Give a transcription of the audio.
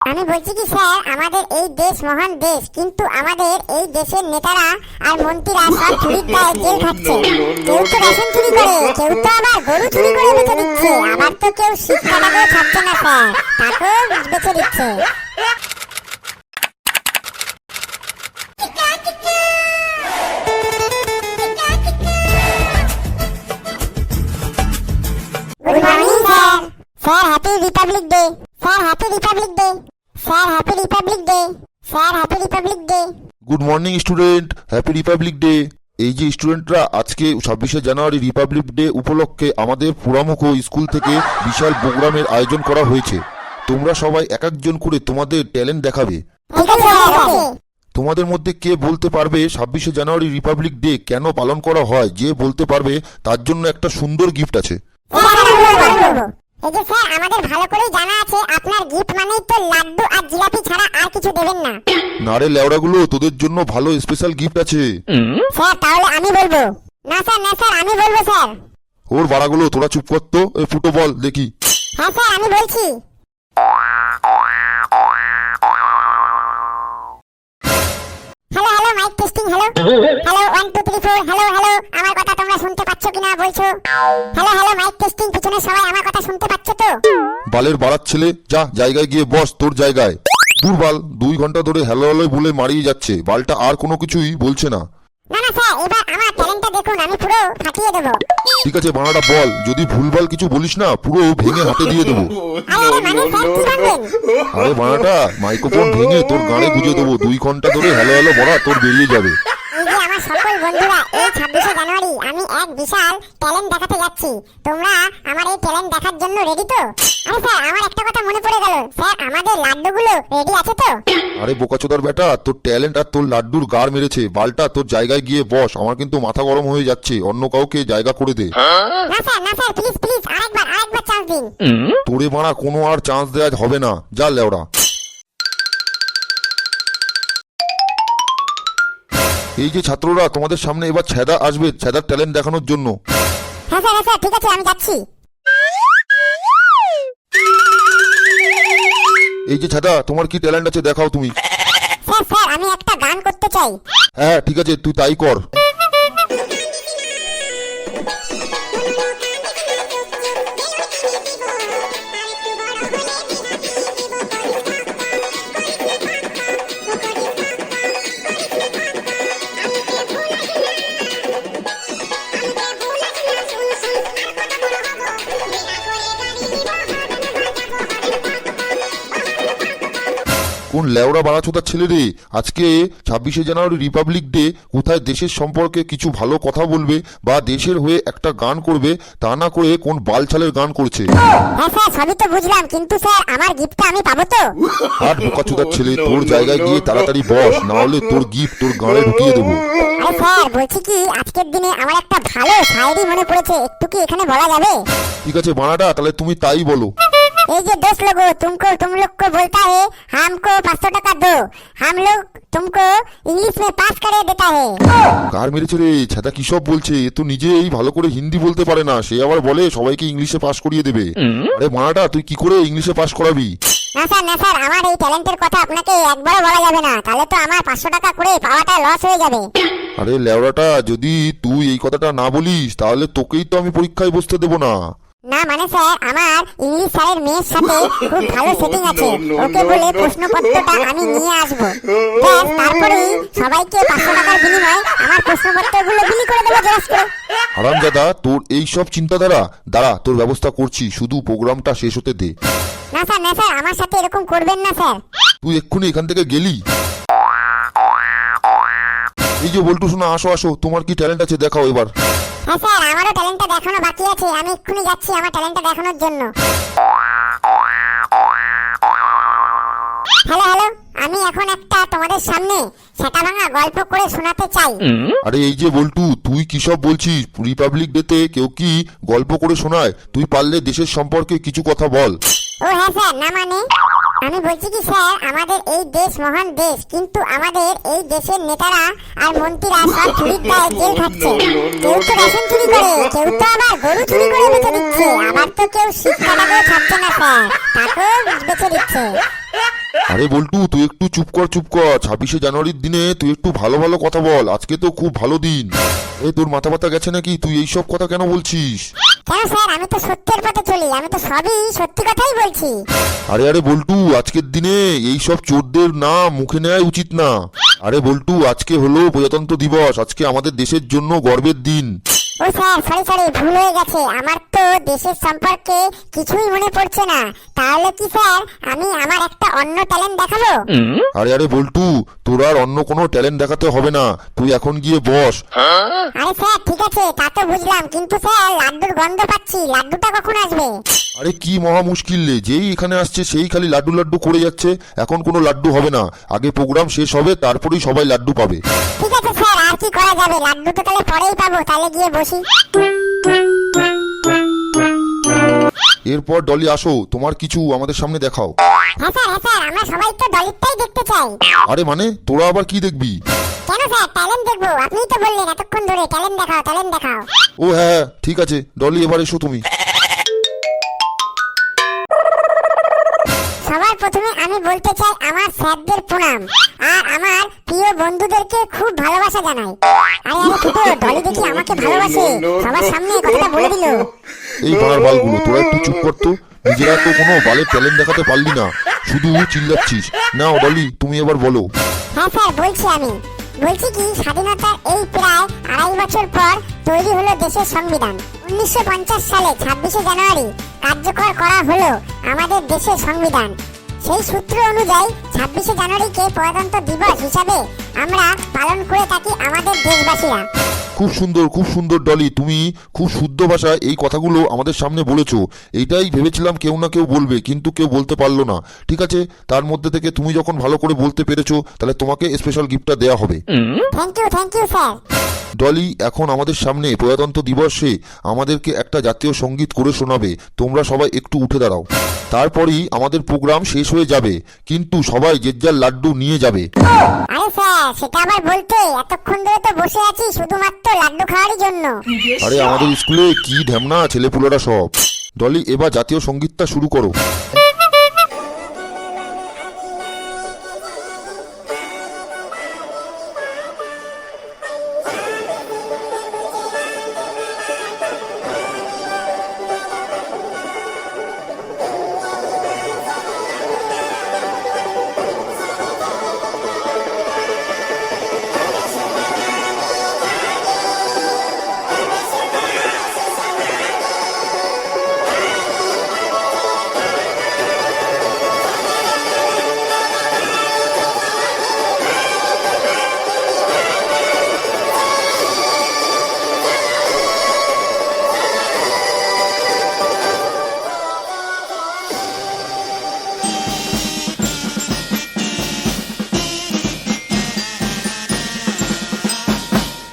আমি বলছি কি স্যার, আমাদের এই দেশ মহান দেশ, কিন্তু আমাদের এই দেশের নেতারা আর মন্ত্রীরা সব চুরির দায়ে জেল খাচ্ছে। কেউ তো রেশন চুরি করে, কেউ তো আবার গরু চুরি করে বেঁচে দিচ্ছে, আবার তো কেউ শিক্ষাটাকেও ছাড়ছে না স্যার, তাকেও বেঁচে দিচ্ছে। Good morning sir. Sir happy Republic day. Sir happy Republic day. Sir happy Republic day. Sir happy Republic day. Good morning student, happy Republic day. এই যে স্টুডেন্টরা, আজকে 26শে জানুয়ারি রিপাবলিক ডে উপলক্ষে আমাদের পোড়ামুখ স্কুল থেকে বিশাল প্রোগ্রামের আয়োজন করা হয়েছে। তোমরা সবাই এক একজন করে তোমাদের ট্যালেন্ট দেখাবে। ঠিক আছে স্যার, ওকে। তোমাদের মধ্যে কে বলতে পারবে 26শে জানুয়ারি রিপাবলিক ডে কেন পালন করা হয়? যে বলতে পারবে তার জন্য একটা সুন্দর গিফট আছে। এই যে স্যার, আমাদের ভালো করেই জানা আছে আপনার গিফট মানেই তো লাড্ডু আর জিলাপি ছাড়া আর কিছু দেবেন না। নারে লেওড়াগুলো, তোদের জন্য ভালো স্পেশাল গিফট আছে। স্যার তাহলে আমি বলবো। না স্যার, না স্যার, আমি বলবো স্যার। ওর বাড়াগুলো তোরা চুপ করতো, এ ফুটো বল দেখি। হ্যাঁ স্যার, আমি বলছি। Hello hello, mic testing. Hello hello, 1 2 3 4। Hello hello, আমার কথা তোমরা শুনতে পাচ্ছ কিনা বলছো? Hello hello, mic testing. পিছনে সবাই আমার কথা শুনতে পাচ্ছ তো? বালের বাড়ার ছেলে, যা জায়গায় গিয়ে বস তোর জায়গায়। দূর বাল, 2 ঘন্টা ধরে হ্যালো হ্যালো বলে মারিয়ে যাচ্ছে, বালটা আর কোনো কিছুই বলছে না। না না স্যার, এবার আমার ট্যালেন্টটা দেখুন, আমি পুরো ফাটিয়ে দেবো। ঠিক আছে বানাটা বল, যদি ভুলভাল কিছু বলিস না পুরো ভেঙে হাতে দিয়ে দেবো। আরে আরে, মানে স্যার কি ভাববেন? আরে বানাটা, মাইক্রোফোন ভেঙে তোর গানে গুঁজে দেবো। 2 ঘন্টা ধরে হ্যালো হ্যালো বলা তোর বেরিয়ে যাবে। এই যে আমার সকল বন্ধুরা, এই 26শে জানুয়ারি আমি এক বিশাল ট্যালেন্ট দেখাতে যাচ্ছি। তোমরা আমার এই ট্যালেন্ট দেখার জন্য রেডি তো? আরে স্যার, আমার একটা কথা মনে পড়ে গেল। স্যার আমাদের লাড্ডুগুলো রেডি আছে তো? আরে বোকাচোদার বেটা, তোর ট্যালেন্ট আর তোর লাড্ডুর গাড় মেরেছে। বালটা তোর জায়গায় গিয়ে বস, আমার কিন্তু মাথা গরম হয়ে যাচ্ছে। অন্য কাউকে জায়গা করে দে। না স্যার, না স্যার, প্লিজ প্লিজ আরেকবার চান্স দিন। তোরে বানা কোনো আর চান্স দেওয়া হবে না, যা লেওড়া। এই যে ছাত্ররা, তোমাদের সামনে এবার ছেদা আসবে ছেদার ট্যালেন্ট দেখানোর জন্য। হ্যাঁ স্যার, হ্যাঁ স্যার, ঠিক আছে, আমি যাচ্ছি। এই যে ছেদা, তোমার কি ট্যালেন্ট আছে দেখাও তুমি। স্যার স্যার, আমি একটা গান করতে চাই। হ্যাঁ ঠিক আছে, তুই তাই কর। কোন লেওড়া বাড়াচোদার ছেলে রে, আজকে 26শে জানুয়ারি রিপাবলিক ডে, কোথায় দেশের সম্পর্কে কিছু ভালো কথা বলবে বা দেশের হয়ে একটা গান করবে, তা না করে কোন বালছালের গান করছে। হ্যাঁ স্যার, সবই তো বুঝলাম, কিন্তু স্যার আমার গিফটটা আমি পাবো তো? আর বোকাচোদার ছেলে, তোর জায়গায় গিয়ে তাড়াতাড়ি বস, না হলে তোর গিফট তোর গানে ঢুকিয়ে দেবো। আরে স্যার, বলছি কি, আজকের দিনে আমার একটা ভালো শায়রি মনে পড়েছে, একটু কি এখানে বলা যাবে? ঠিক আছে বানাটা, তাহলে তুমি তাই বলো। এই যে 10 लोगों तुम लोग को बोलता है हमको 500 টাকা दो, हम लोग तुमको इंग्लिश में पास करे देता है। কার মেরেছে রে ছাতা, কি সব বলছে? এ তো নিজেই ভালো করে হিন্দি বলতে পারে না, সে আবার বলে সবাইকে ইংলিশে পাস করিয়ে দেবে। আরে মানাটা, তুই কি করে ইংলিশে পাস করাবি? না স্যার, না স্যার, আমার এই ট্যালেন্টের কথা আপনাকে একবারও বলা যাবে না, তাহলে তো আমার 500 টাকা করে পাওয়াটা লস হয়ে যাবে। আরে লেওড়াটা, যদি তুই এই কথাটা না বলিস তাহলে তোকেই তো আমি পরীক্ষায় বসতে দেবো না। না মানে স্যার, আমার ইংলিশ স্যারের মেয়ের সাথে খুব ভালো সেটিং আছে, ওকে বলে প্রশ্নপত্রটা আমি নিয়ে আসবো। ব্যাস, তারপরেই সবাইকে 500 টাকার বিনিময়ে আমার প্রশ্নপত্রগুলো বিলি করে দেবো জেরক্স করে। হারামজাদা, তোর এই সব চিন্তাধারা, দাঁড়া তোর ব্যবস্থা করছি, শুধু প্রোগ্রামটা শেষ হতে দে। না স্যার, না স্যার, আমার সাথে এরকম করবেন না স্যার। তুই এক্ষুনি এখান থেকে গেলি? এই যে বল্টু শোনা, আসো আসো, তোমার কি ট্যালেন্ট আছে দেখাও এবার। হ্যাঁ স্যার, আমারও ট্যালেন্টটা দেখানো বাকি আছে, আমি এক্ষুনি যাচ্ছি আমার ট্যালেন্টটা দেখানোর জন্য। হ্যালো হ্যালো, আমি এখন একটা তোমাদের সামনে সেটা ভাঙা গল্প করে শোনাতে চাই। আরে এই যে বল্টু, তুই কি সব বলছিস? রিপাবলিক ডেতে কেউ কি গল্প করে শোনায়? তুই পারলে দেশের সম্পর্কে কিছু কথা বল। ও হ্যাঁ স্যার, না মানে আমি বলছি কি স্যার, আমাদের এই দেশ মহান দেশ, কিন্তু আমাদের এই দেশের নেতারা আর মন্ত্রীরা সব চুরির দায়ে জেল খাচ্ছে। কেউ তো রেশন চুরি করে, কেউ তো আবার গরু চুরি করে বেঁচে দিচ্ছে, আবার তো কেউ শিক্ষাটাকেও ছাড়ছে না স্যার, তাকেও বেঁচে দিচ্ছে। আরে বল্টু, তুই একটু চুপ কর 26শে জানুয়ারির দিনে তুই একটু ভালো ভালো কথা বল। আজকে তো খুব ভালো দিন। তোর মাথা ব্যথা গেছে নাকি? তুই এইসব কথা কেন বলছিস? কেন স্যার, আমি তো সত্যের পথে চলি, আমি তো সবই সত্যি কথাই বলছি। আরে বল্টু, আজকের দিনে এইসব চোরদের নাম মুখে নেওয়া উচিত না। আরে বল্টু, আজকে হলো প্রজাতন্ত্র দিবস, আজকে আমাদের দেশের জন্য গর্বের দিন। ও স্যার, সরি ভুল হয়ে গেছে। আমার তো দেশের সম্পর্কে কিছুই মনে পড়ছে না। তাহলে কি স্যার আমি আমার একটা অন্য ট্যালেন্ট দেখাবো? আরে বল্টু, তোর আর অন্য কোনো ট্যালেন্ট দেখাতে হবে না, তুই এখন গিয়ে বস। আরে স্যার ঠিক আছে, তা তো বুঝলাম, কিন্তু স্যার লাড্ডুর গন্ধ পাচ্ছি, লাড্ডুটা কখন আসবে? আরে কি মহা মুশকিল রে, যেই এখানে আসছে সেই খালি লাড্ডু লাড্ডু করে যাচ্ছে। এখন কোনো লাড্ডু হবে না, আগে প্রোগ্রাম শেষ হবে, তারপরেই সবাই লাড্ডু পাবে। ঠিক আছে স্যার, আর কি করা যাবে, লাড্ডু তো তাহলে পরেই পাবো, তাহলে গিয়ে বসি। এরপর ডলি, আসো, তোমার কিছু আমাদের সামনে দেখাও। হ্যাঁ স্যার, আমরা সবাই তো ডলিরটাই দেখতে চাই। আরে মানে, তোরা আবার কি দেখবি? কেন স্যার, ট্যালেন্ট দেখবো? আপনিই তো বললেন এতক্ষণ ধরে ট্যালেন্ট দেখাও। ও হ্যাঁ, ঠিক আছে ডলি, এবার এসো তুমি। সবার প্রথমে আমি বলতে চাই আমার স্যারদের প্রণাম, আর আমার প্রিয় বন্ধুদেরকে খুব ভালোবাসা জানাই। আরে ফুটো, ডলি দেখি আমাকে ভালোবাসে, সবার সামনে কথাটা বলে দিল। এই পাড়ার বালগুলো, তোরা একটু চুপ করতো। নিজেরা তো কোনো বালের ট্যালেন্ট দেখাতে পারলি না, শুধু চিল্লাচ্ছিস। নাও ডলি, তুমি এবার বলো। হ্যাঁ স্যার, বলছি কি, স্বাধীনতার এই প্রায় 2.5 বছর পর তৈরি হলো দেশের সংবিধান। 1950 সালে 26শে জানুয়ারি কার্যকর করা হলো আমাদের দেশের সংবিধান। সেই সূত্র অনুযায়ী 26শে জানুয়ারিকে প্রজাতন্ত্র দিবস হিসাবে আমরা পালন করে থাকি আমাদের দেশবাসীরা। খুব সুন্দর ডলি, তুমি খুব শুদ্ধ ভাষায় এই কথাগুলো আমাদের সামনে বলেছো। এইটাই ভেবেছিলাম কেউ না কেউ বলবে, কিন্তু কেউ বলতে পারলো না। ঠিক আছে, তার মধ্যে থেকে তুমি যখন ভালো করে বলতে পেরেছো, তাহলে তোমাকে স্পেশাল গিফটটা দেওয়া হবে। Thank you sir. ডলি, এখন আমাদের সামনে প্রজাতন্ত্র দিবসে আমাদেরকে একটা জাতীয় সঙ্গীত করে শোনাবে। তোমরা সবাই একটু উঠে দাঁড়াও। তারপরেই আমাদের প্রোগ্রাম শেষ হয়ে যাবে, কিন্তু সবাই যে যার লাড্ডু নিয়ে যাবে। আরে স্যার, সেটা আবার বলতে, এতক্ষণ ধরে তো বসে আছি শুধুমাত্র লাড্ডু খাওয়ারই জন্য। আরে আমাদের স্কুলে কি ঢ্যামনা ছেলেপুলেরা সব। ডলি, এবার জাতীয় সঙ্গীতটা শুরু করো।